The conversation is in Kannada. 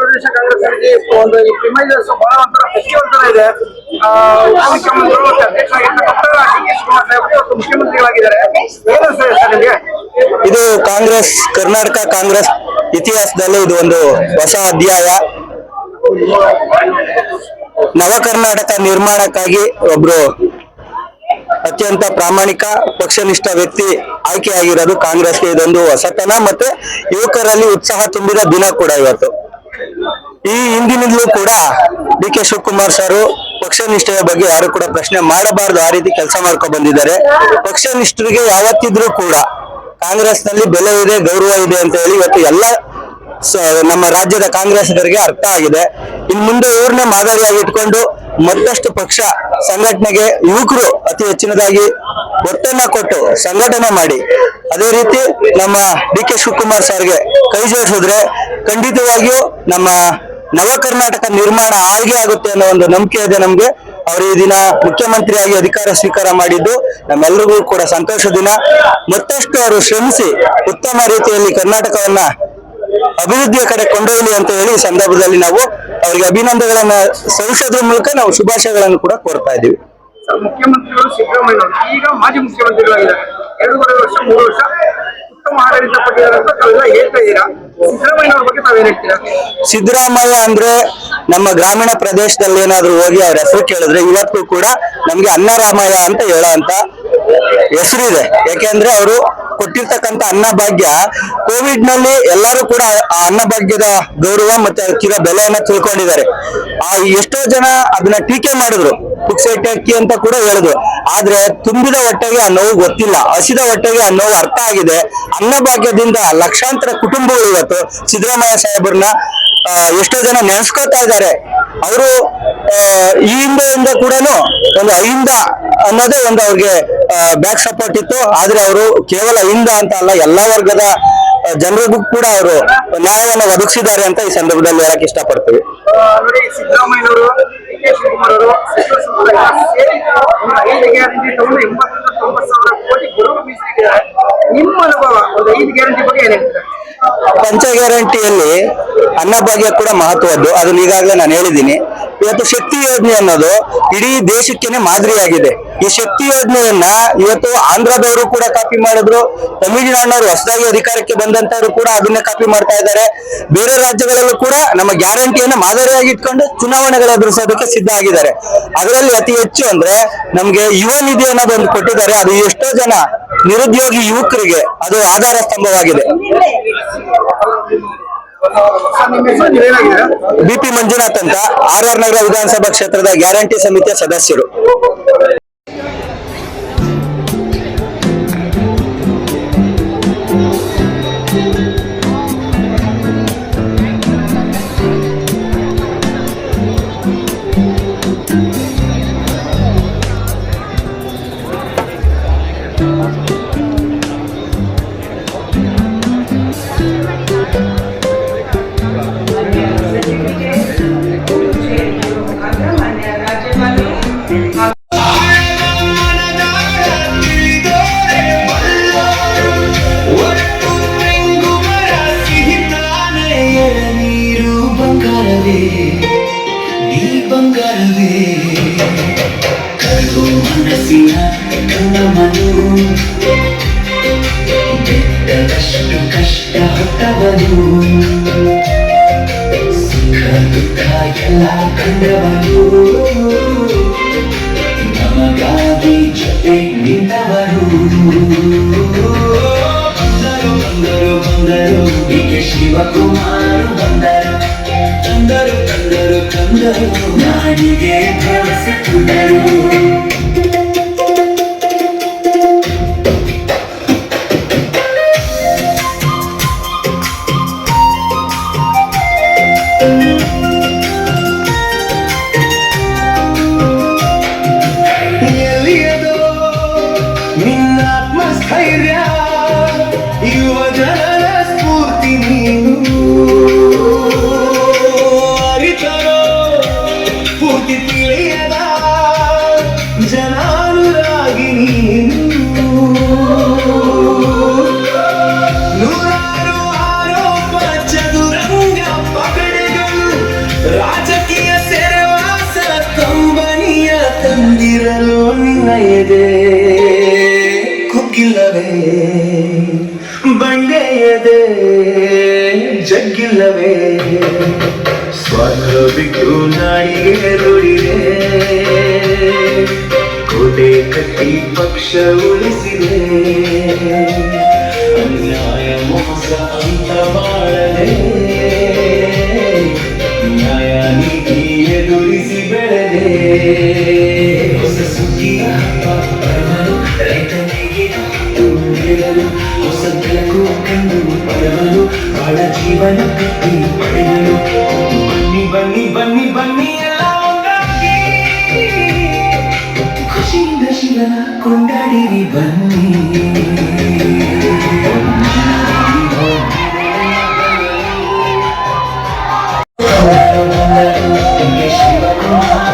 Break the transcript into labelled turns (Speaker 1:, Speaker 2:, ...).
Speaker 1: ಪ್ರದೇಶ ಕಾಂಗ್ರೆಸ್ ಸಮಿತಿ ಒಂದು ಇಮೇಜಸ್ ಬಹಳ ಒಂಥರ ಫೆಸ್ಟಿವಲ್ ತರ ಇದೆ. ಉಪಮುಖ್ಯಮಂತ್ರಿಗಳು ಅಧ್ಯಕ್ಷರಾಗಿರ್ತಕ್ಕಂಥ ಡಿ.ಕೆ. ಶಿವಕುಮಾರ್ ಸಾಹೇಬರು ಇವತ್ತು ಮುಖ್ಯಮಂತ್ರಿಗಳಾಗಿದ್ದಾರೆ. ಏನು ಸರ್ ನಿಮಗೆ
Speaker 2: ಇದು ಕರ್ನಾಟಕ ಕಾಂಗ್ರೆಸ್ ಇತಿಹಾಸದಲ್ಲಿ ಇದು ಒಂದು ಹೊಸ ಅಧ್ಯಾಯ. ನವ ಕರ್ನಾಟಕ ನಿರ್ಮಾಣಕ್ಕಾಗಿ ಒಬ್ರು ಅತ್ಯಂತ ಪ್ರಾಮಾಣಿಕ ಪಕ್ಷನಿಷ್ಠ ವ್ಯಕ್ತಿ ಆಯ್ಕೆಯಾಗಿರೋದು ಕಾಂಗ್ರೆಸ್ಗೆ ಇದೊಂದು ಹೊಸತನ ಮತ್ತೆ ಯುವಕರಲ್ಲಿ ಉತ್ಸಾಹ ತುಂಬಿದ ದಿನ ಕೂಡ ಇವತ್ತು. ಈ ಹಿಂದಿನಿಂದಲೂ ಕೂಡ ಡಿ.ಕೆ. ಶಿವಕುಮಾರ್ ಸರ್ ಪಕ್ಷನಿಷ್ಠೆಯ ಬಗ್ಗೆ ಯಾರು ಕೂಡ ಪ್ರಶ್ನೆ ಮಾಡಬಾರದು, ಆ ರೀತಿ ಕೆಲಸ ಮಾಡ್ಕೊಂಡು ಬಂದಿದ್ದಾರೆ. ಪಕ್ಷನಿಷ್ಠರಿಗೆ ಯಾವತ್ತಿದ್ರೂ ಕೂಡ ಕಾಂಗ್ರೆಸ್ ನಲ್ಲಿ ಬೆಲೆ ಇದೆ, ಗೌರವ ಇದೆ ಅಂತ ಹೇಳಿ ಇವತ್ತು ಎಲ್ಲ ನಮ್ಮ ರಾಜ್ಯದ ಕಾಂಗ್ರೆಸ್ಗರಿಗೆ ಅರ್ಥ ಆಗಿದೆ. ಇನ್ನು ಮುಂದೆ ಇವ್ರನ್ನೇ ಮಾದರಿಯಾಗಿ ಇಟ್ಕೊಂಡು ಮತ್ತಷ್ಟು ಪಕ್ಷ ಸಂಘಟನೆಗೆ ಯುವಕರು ಅತಿ ಹೆಚ್ಚಿನದಾಗಿ ಒತ್ತನ್ನ ಕೊಟ್ಟು ಸಂಘಟನೆ ಮಾಡಿ ಅದೇ ರೀತಿ ನಮ್ಮ ಡಿ.ಕೆ. ಶಿವಕುಮಾರ್ ಸರ್ಗೆ ಕೈ ಜೋಡಿಸಿದ್ರೆ ಖಂಡಿತವಾಗಿಯೂ ನಮ್ಮ ನವ ಕರ್ನಾಟಕ ನಿರ್ಮಾಣ ಆಗಿ ಆಗುತ್ತೆ ಅನ್ನೋ ಒಂದು ನಂಬಿಕೆ ಇದೆ ನಮ್ಗೆ. ಅವರು ಈ ದಿನ ಮುಖ್ಯಮಂತ್ರಿಯಾಗಿ ಅಧಿಕಾರ ಸ್ವೀಕಾರ ಮಾಡಿದ್ದು ನಮ್ಮೆಲ್ಲರಿಗೂ ಕೂಡ ಸಂತೋಷ ದಿನ. ಮತ್ತಷ್ಟು ಅವರು ಶ್ರಮಿಸಿ ಉತ್ತಮ ರೀತಿಯಲ್ಲಿ ಕರ್ನಾಟಕವನ್ನ ಅಭಿವೃದ್ಧಿಯ ಕಡೆ ಕೊಂಡೊಯ್ಯಲಿ ಅಂತ ಹೇಳಿ ಈ ಸಂದರ್ಭದಲ್ಲಿ ನಾವು ಅವರಿಗೆ ಅಭಿನಂದನೆಗಳನ್ನ ಸಲ್ಲಿಸೋದ್ರ ಮೂಲಕ ನಾವು ಶುಭಾಶಯಗಳನ್ನು ಕೂಡ ಕೋರ್ತಾ ಇದ್ದೀವಿ.
Speaker 1: ಮುಖ್ಯಮಂತ್ರಿಗಳು ಸಿದ್ದರಾಮಯ್ಯ ಈಗ ಮಾಜಿ ಮುಖ್ಯಮಂತ್ರಿಗಳಾಗಿದ್ದಾರೆ. 2.5 ವರ್ಷ 3 ವರ್ಷ ಉತ್ತಮ ಆಡಳಿತ ಕೊಟ್ಟಿದ್ದಾರೆ ಅಂತ ತಾವೆಲ್ಲ ಹೇಳ್ತಾ ಇದ್ದೀರಾ. ಸಿದ್ದರಾಮಯ್ಯ ಅವ್ರ ಬಗ್ಗೆ ತಾವೇನ್ ಹೇಳ್ತೀರಾ?
Speaker 2: ಸಿದ್ದರಾಮಯ್ಯ ಅಂದ್ರೆ ನಮ್ಮ ಗ್ರಾಮೀಣ ಪ್ರದೇಶದಲ್ಲಿ ಏನಾದ್ರು ಹೋಗಿ ಅವ್ರ ಹೆಸರು ಕೇಳಿದ್ರೆ ಇವತ್ತು ಕೂಡ ನಮ್ಗೆ ಅನ್ನರಾಮಯ್ಯ ಅಂತ ಹೇಳೋ ಅಂತ ಹೆಸರಿದೆ. ಯಾಕೆಂದ್ರೆ ಅವರು ಕೊಟ್ಟಿರ್ತಕ್ಕಂಥ ಅನ್ನಭಾಗ್ಯ ಕೋವಿಡ್ ನಲ್ಲಿ ಎಲ್ಲರೂ ಕೂಡ ಆ ಅನ್ನಭಾಗ್ಯದ ಗೌರವ ಮತ್ತೆ ಅದಕ್ಕಿರೋ ಬೆಲೆಯನ್ನ ತಿಳ್ಕೊಂಡಿದ್ದಾರೆ. ಎಷ್ಟೋ ಜನ ಅದನ್ನ ಟೀಕೆ ಮಾಡಿದ್ರು, ಪುಕ್ಸೆಟ್ಟೆ ಅಕ್ಕಿ ಅಂತ ಕೂಡ ಹೇಳಿದ್ರು. ಆದ್ರೆ ತುಂಬಿದ ಹೊಟ್ಟೆಗೆ ಆ ನೋವು ಗೊತ್ತಿಲ್ಲ, ಹಸಿದ ಹೊಟ್ಟೆಗೆ ಆ ನೋವು ಅರ್ಥ ಆಗಿದೆ. ಅನ್ನಭಾಗ್ಯದಿಂದ ಲಕ್ಷಾಂತರ ಕುಟುಂಬಗಳು ಇವತ್ತು ಸಿದ್ದರಾಮಯ್ಯ ಸಾಹೇಬ್ರನ್ನ ಎಷ್ಟೋ ಜನ ನೆನೆಸ್ಕೊತಾ ಇದ್ದಾರೆ. ಅವರು ಈ ಹಿಂದೆಯಿಂದ ಕೂಡ ಒಂದು ಅಹಿಂದ ಅನ್ನೋದೇ ಒಂದು ಅವ್ರಿಗೆ ಬ್ಯಾಕ್ ಸಪೋರ್ಟ್ ಇತ್ತು. ಆದ್ರೆ ಅವರು ಕೇವಲ ಅಹಿಂದ ಅಂತ ಅಲ್ಲ, ಎಲ್ಲಾ ವರ್ಗದ ಜನರಿಗೂ ಕೂಡ ಅವರು ನ್ಯಾಯವನ್ನು ಒದಗಿಸಿದ್ದಾರೆ ಅಂತ ಈ ಸಂದರ್ಭದಲ್ಲಿ ಹೇಳಕ್ ಇಷ್ಟಪಡ್ತೀವಿ.
Speaker 1: ಸಿದ್ದರಾಮಯ್ಯವರು ಡಿ.ಕೆ. ಶಿವಕುಮಾರ್ ಅವರು ಸಚಿವ ಸಂಪುಟ ಸೇರಿ 5 ಗ್ಯಾರಂಟಿ ತಗೊಂಡು 80,000 ಕೋಟಿ ಬರುವ ಮೀಸಲಿದ್ದಾರೆ. ನಿಮ್ಮ ಅನುಭವ ಒಂದು 5 ಗ್ಯಾರಂಟಿ ಬಗ್ಗೆ ಏನ್ ಹೇಳ್ತೀರಾ?
Speaker 2: ಪಂಚ ಗ್ಯಾರಂಟಿಯಲ್ಲಿ ಅನ್ನಭಾಗ್ಯ ಕೂಡ ಮಹತ್ವದ್ದು, ಅದನ್ನ ಈಗಾಗಲೇ ನಾನು ಹೇಳಿದ್ದೀನಿ. ಇವತ್ತು ಶಕ್ತಿ ಯೋಜನೆ ಅನ್ನೋದು ಇಡೀ ದೇಶಕ್ಕೇನೆ ಮಾದರಿಯಾಗಿದೆ. ಈ ಶಕ್ತಿ ಯೋಜನೆಯನ್ನ ಇವತ್ತು ಆಂಧ್ರದವರು ಕೂಡ ಕಾಪಿ ಮಾಡಿದ್ರು, ತಮಿಳುನಾಡಿನವರು ಹೊಸದಾಗಿ ಅಧಿಕಾರಕ್ಕೆ ಬಂದಂತವರು ಕೂಡ ಅದನ್ನೇ ಕಾಪಿ ಮಾಡ್ತಾ ಇದ್ದಾರೆ. ಬೇರೆ ರಾಜ್ಯಗಳಲ್ಲೂ ಕೂಡ ನಮ್ಮ ಗ್ಯಾರಂಟಿಯನ್ನ ಮಾದರಿಯಾಗಿ ಇಟ್ಕೊಂಡು ಚುನಾವಣೆಗಳು ಎದುರಿಸೋದಕ್ಕೆ ಸಿದ್ಧ ಆಗಿದ್ದಾರೆ. ಅದರಲ್ಲಿ ಅತಿ ಹೆಚ್ಚು ಅಂದ್ರೆ ನಮ್ಗೆ ಯುವ ನಿಧಿ ಅನ್ನೋದೊಂದು ಕೊಟ್ಟಿದ್ದಾರೆ. ಅದು ಎಷ್ಟೋ ಜನ ನಿರುದ್ಯೋಗಿ ಯುವಕರಿಗೆ ಅದು ಆಧಾರ ಸ್ತಂಭವಾಗಿದೆ. ಬಿ.ಪಿ. ಮಂಜುನಾಥ್ ಅಂತ ಆರ್.ಆರ್. ನಗರ ವಿಧಾನಸಭಾ ಕ್ಷೇತ್ರದ ಗ್ಯಾರಂಟಿ ಸಮಿತಿಯ ಸದಸ್ಯರು.
Speaker 3: ಬೆಟ್ಟದಷ್ಟು ಕಷ್ಟ ಹೊತ್ತವನು, ಸುಖ ದುಃಖ ಎಲ್ಲ ಕಂಡವನು, ನಮಗಾಗಿ ಜೊತೆ ನಿಂತವರು. ಬಂದರು ಬಂದರು ಬಂದರು ಡಿ.ಕೆ. ಶಿವಕುಮಾರ್ ಬಂದರು, ತಂದರು ತಂದರು ತಂದರು ನಾಡಿಗೆ ಭರವಸೆ ತಂದರು. ಎಲ್ಲಿಯದೋ ನಿನ್ನಾತ್ಮಸ್ಥೈರ್ಯ, ಯುವ ಜನರ ಸ್ಫೂರ್ತಿ ನೀನು. ಅರಿತರೋ ಪೂರ್ತಿ ತಿಳಿಯದ ಎದೆ ಕುಗ್ಗಿಲ್ಲವೇ ಬಂಡೆಯದೆ ಜಗ್ಗಿಲ್ಲವೇ ಸ್ವಾರ್ಥ ಬಿಟ್ಟು ನಾಡಿಗೆ ನುಡಿದೆ ಕೋಟೆ ಕಟ್ಟಿ ಪಕ್ಷ ಉಳಿಸಿದೆ ಅನ್ಯಾಯ ಮೋಸ ಅಂತ ಮಾಡದೆ ನ್ಯಾಯ ನೀತಿ ಎದುರಿಸಿ ಬೆಳೆದೆ ಹೊಸ ಸುಗ್ಗಿಯ ಹಬ್ಬ ಬರವನು ರೈತನಿಗೆ ಹೇಳಲು ಹೊಸ ಬೆಳಕು ಕಂಡು ಬರವನು ಬಾಳ ಜೀವನ ಕಟ್ಟಿ ಪಡೆಯಲು ಬನ್ನಿ ಬನ್ನಿ ಬನ್ನಿ ಬನ್ನಿ ಎಲ್ಲ ಒಂದಾಗಿ ಖುಷಿಯಿಂದ ಶಿವನ ಕೊಂಡಾಡಿರಿ ಬನ್ನಿ ಶಿವಕುಮಾರ